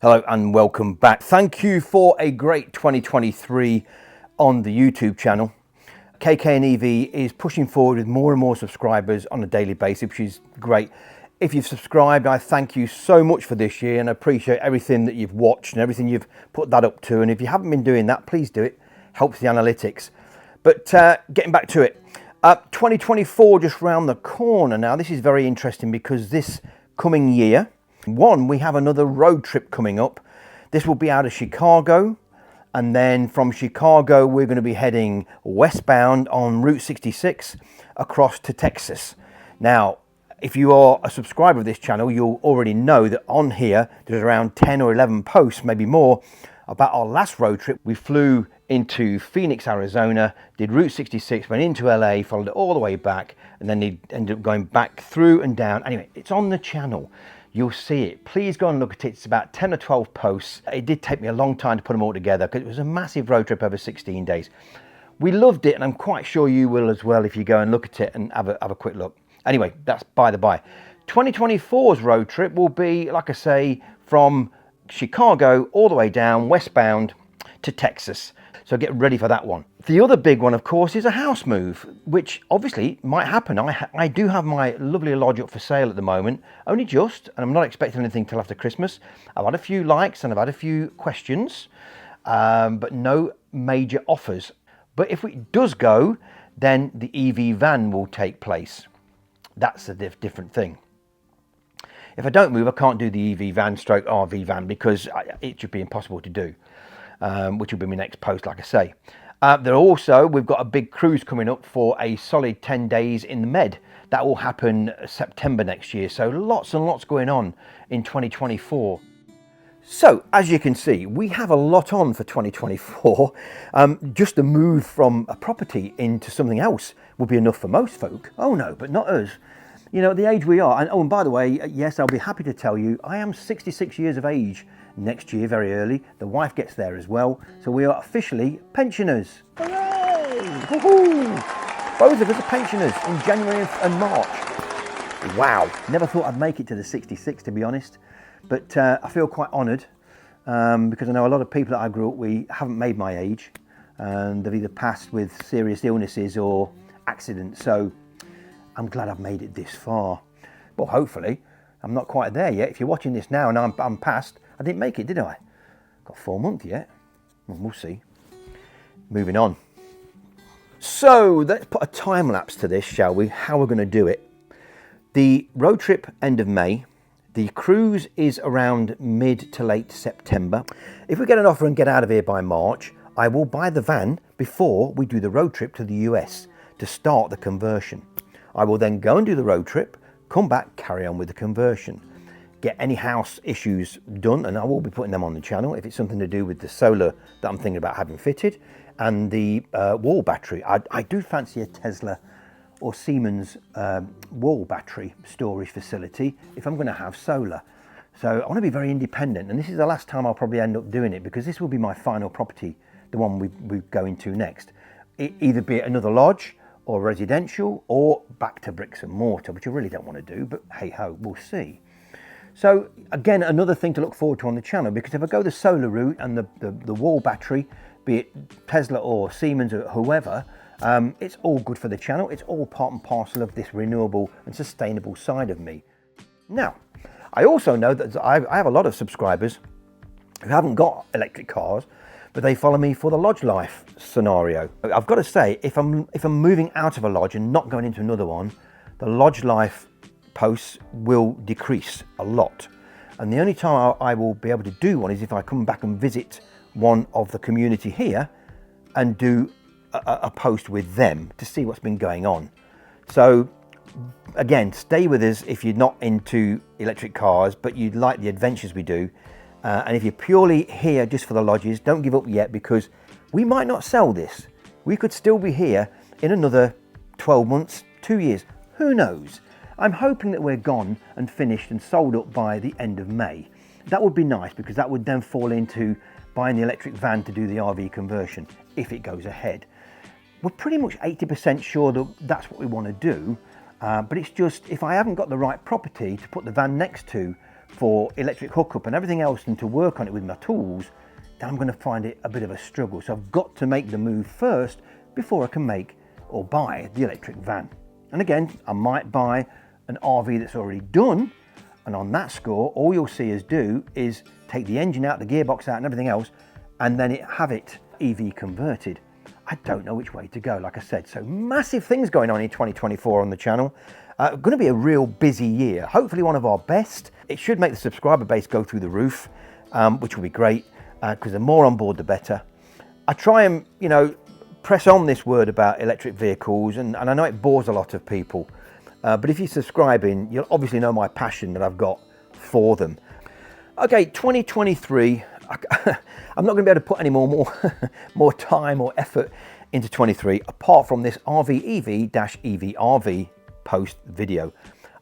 Hello and welcome back. Thank you for a great 2023 on the YouTube channel. KK&EV is pushing forward with more and more subscribers on a daily basis, which is great. If you've subscribed, I thank you so much for this year and I appreciate everything that you've watched and everything you've put that up to. And if you haven't been doing that, please do it. Helps the analytics. But getting back to it, 2024 just round the corner now. This is very interesting because this coming year, we have another road trip coming up. This will be out of Chicago, and then from Chicago we're going to be heading westbound on Route 66 across to Texas. Now, if you are a subscriber of this channel, you'll already know that on here there's around 10 or 11 posts, maybe more, about our last road trip. We flew into Phoenix, Arizona, did Route 66, went into LA, followed it all the way back, and then they ended up going back through and down. Anyway, it's on the channel. You'll see it. Please go and look at it. It's about 10 or 12 posts. It did take me a long time to put them all together because it was a massive road trip over 16 days. We loved it, and I'm quite sure you will as well if you go and look at it and have a quick look. Anyway, that's by the by. 2024's road trip will be, like I say, from Chicago all the way down westbound to Texas. So get ready for that one. The other big one, of course, is a house move, which obviously might happen. I do have my lovely lodge up for sale at the moment, only just, and I'm not expecting anything till after Christmas. I've had a few likes and I've had a few questions, but no major offers. But if it does go, then the EV van will take place. That's a different thing. If I don't move, I can't do the EV van stroke RV van because it should be impossible to do. Which will be my next post, like I say. We've got a big cruise coming up for a solid 10 days in the Med. That will happen September next year. So lots and lots going on in 2024. So as you can see, we have a lot on for 2024. Just the move from a property into something else will be enough for most folk. Oh no, but not us. You know, at the age we are, and by the way, yes, I'll be happy to tell you, I am 66 years of age next year, very early. The wife gets there as well. So we are officially pensioners. Hooray! Woohoo! Both of us are pensioners in January and March. Wow, never thought I'd make it to the 66, to be honest. But I feel quite honoured because I know a lot of people that I grew up with haven't made my age and they've either passed with serious illnesses or accidents. So I'm glad I've made it this far. Well, hopefully, I'm not quite there yet. If you're watching this now and I'm past, I didn't make it, did I? Got 4 months yet. Well, we'll see. Moving on. So let's put a time lapse to this, shall we? How we're going to do it. The road trip end of May. The cruise is around mid to late September. If we get an offer and get out of here by March, I will buy the van before we do the road trip to the US to start the conversion. I will then go and do the road trip, come back, carry on with the conversion. Get any house issues done, and I will be putting them on the channel if it's something to do with the solar that I'm thinking about having fitted, and the wall battery. I do fancy a Tesla or Siemens wall battery storage facility if I'm going to have solar. So I want to be very independent, and this is the last time I'll probably end up doing it because this will be my final property, the one we go into next. Either be it another lodge or residential or back to bricks and mortar, which I really don't want to do, but hey ho, we'll see. So again, another thing to look forward to on the channel, because if I go the solar route and the wall battery, be it Tesla or Siemens or whoever, it's all good for the channel. It's all part and parcel of this renewable and sustainable side of me. Now, I also know that I have a lot of subscribers who haven't got electric cars, but they follow me for the lodge life scenario. I've got to say, if I'm moving out of a lodge and not going into another one, the lodge life posts will decrease a lot. And the only time I will be able to do one is if I come back and visit one of the community here and do a post with them to see what's been going on. So again, stay with us if you're not into electric cars, but you like the adventures we do. And if you're purely here just for the lodges, don't give up yet, because we might not sell this. We could still be here in another 12 months, 2 years, who knows? I'm hoping that we're gone and finished and sold up by the end of May. That would be nice, because that would then fall into buying the electric van to do the RV conversion, if it goes ahead. We're pretty much 80% sure that that's what we want to do, but it's just, if I haven't got the right property to put the van next to for electric hookup and everything else and to work on it with my tools, then I'm going to find it a bit of a struggle. So I've got to make the move first before I can make or buy the electric van. And again, I might buy an RV that's already done, and on that score, all you'll see us do is take the engine out, the gearbox out and everything else, and then have it EV converted. I don't know which way to go, like I said. So massive things going on in 2024 on the channel. Going to be a real busy year, hopefully one of our best. It should make the subscriber base go through the roof, which will be great, because the more on board, the better. I try and, you know, press on this word about electric vehicles, and I know it bores a lot of people, but if you're subscribing, you'll obviously know my passion that I've got for them. Okay, 2023, I'm not going to be able to put any more time or effort into 23 apart from this RVEV-EVRV post video.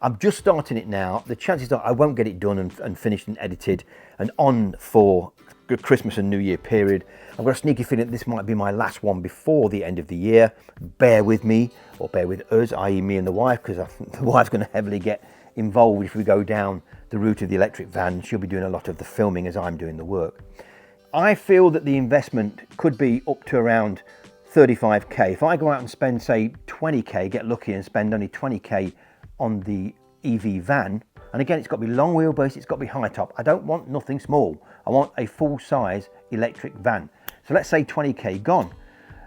I'm just starting it now. The chances are I won't get it done and finished and edited and on for the Christmas and New Year period. I've got a sneaky feeling this might be my last one before the end of the year. Bear with me, or bear with us, i.e. me and the wife, because the wife's going to heavily get involved if we go down the route of the electric van. She'll be doing a lot of the filming as I'm doing the work. I feel that the investment could be up to around 35k. If I go out and spend, say, 20k, get lucky and spend only 20k on the EV van, and again, it's got to be long wheelbase, it's got to be high top. I don't want nothing small. I want a full size electric van. So let's say 20k gone.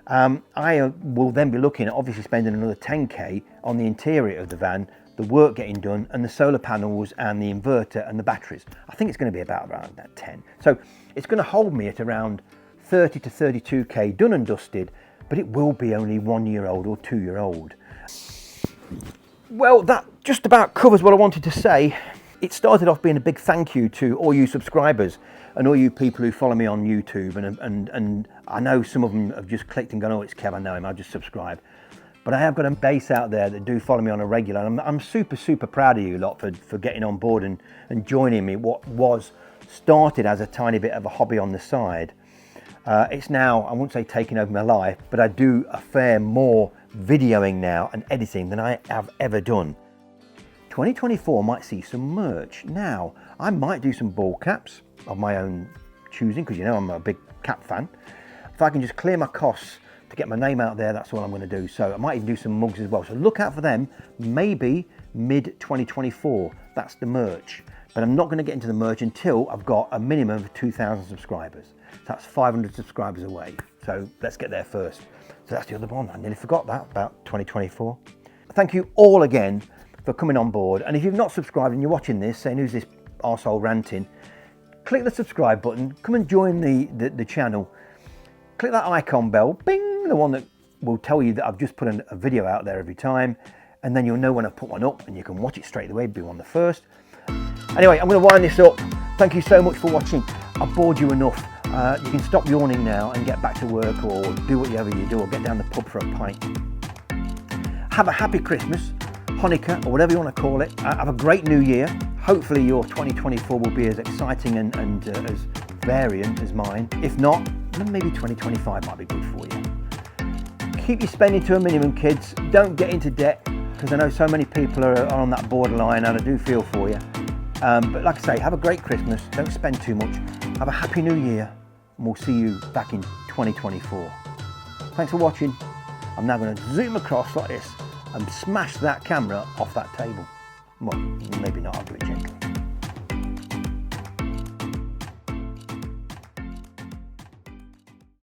I will then be looking at obviously spending another 10k on the interior of the van, the work getting done, and the solar panels and the inverter and the batteries. I think it's going to be about around that 10. So it's going to hold me at around 30 to 32k done and dusted, but it will be only 1 year old or 2 year old. Well, that just about covers what I wanted to say. It started off being a big thank you to all you subscribers and all you people who follow me on YouTube, and I know some of them have just clicked and gone, oh, it's Kev, I know him, I'll just subscribe. But I have got a base out there that do follow me on a regular, and I'm super, super proud of you lot for getting on board and joining me. What was started as a tiny bit of a hobby on the side, it's now, I won't say taking over my life, but I do a fair more videoing now and editing than I have ever done. 2024 might see some merch. Now, I might do some ball caps of my own choosing, because you know I'm a big cap fan. If I can just clear my costs to get my name out there, that's all I'm going to do. So I might even do some mugs as well. So look out for them, maybe mid 2024. That's the merch. But I'm not going to get into the merch until I've got a minimum of 2,000 subscribers. So that's 500 subscribers away. So let's get there first. So that's the other one. I nearly forgot that about 2024. Thank you all again for coming on board. And if you've not subscribed and you're watching this saying, who's this arsehole ranting, click the subscribe button, come and join the channel. Click that icon bell, bing, the one that will tell you that I've just put a video out there every time, and then you'll know when I put one up and you can watch it straight away, be one of the first. Anyway, I'm going to wind this up. Thank you so much for watching. I've bored you enough. You can stop yawning now and get back to work, or do whatever you do, or get down the pub for a pint. Have a happy Christmas, Hanukkah, or whatever you want to call it. Have a great new year. Hopefully your 2024 will be as exciting and as variant as mine. If not, then maybe 2025 might be good for you. Keep your spending to a minimum, kids. Don't get into debt, because I know so many people are on that borderline, and I do feel for you. But like I say, have a great Christmas. Don't spend too much. Have a happy new year, and we'll see you back in 2024. Thanks for watching. I'm now going to zoom across like this and smash that camera off that table. Well, maybe not, I'll do it gently.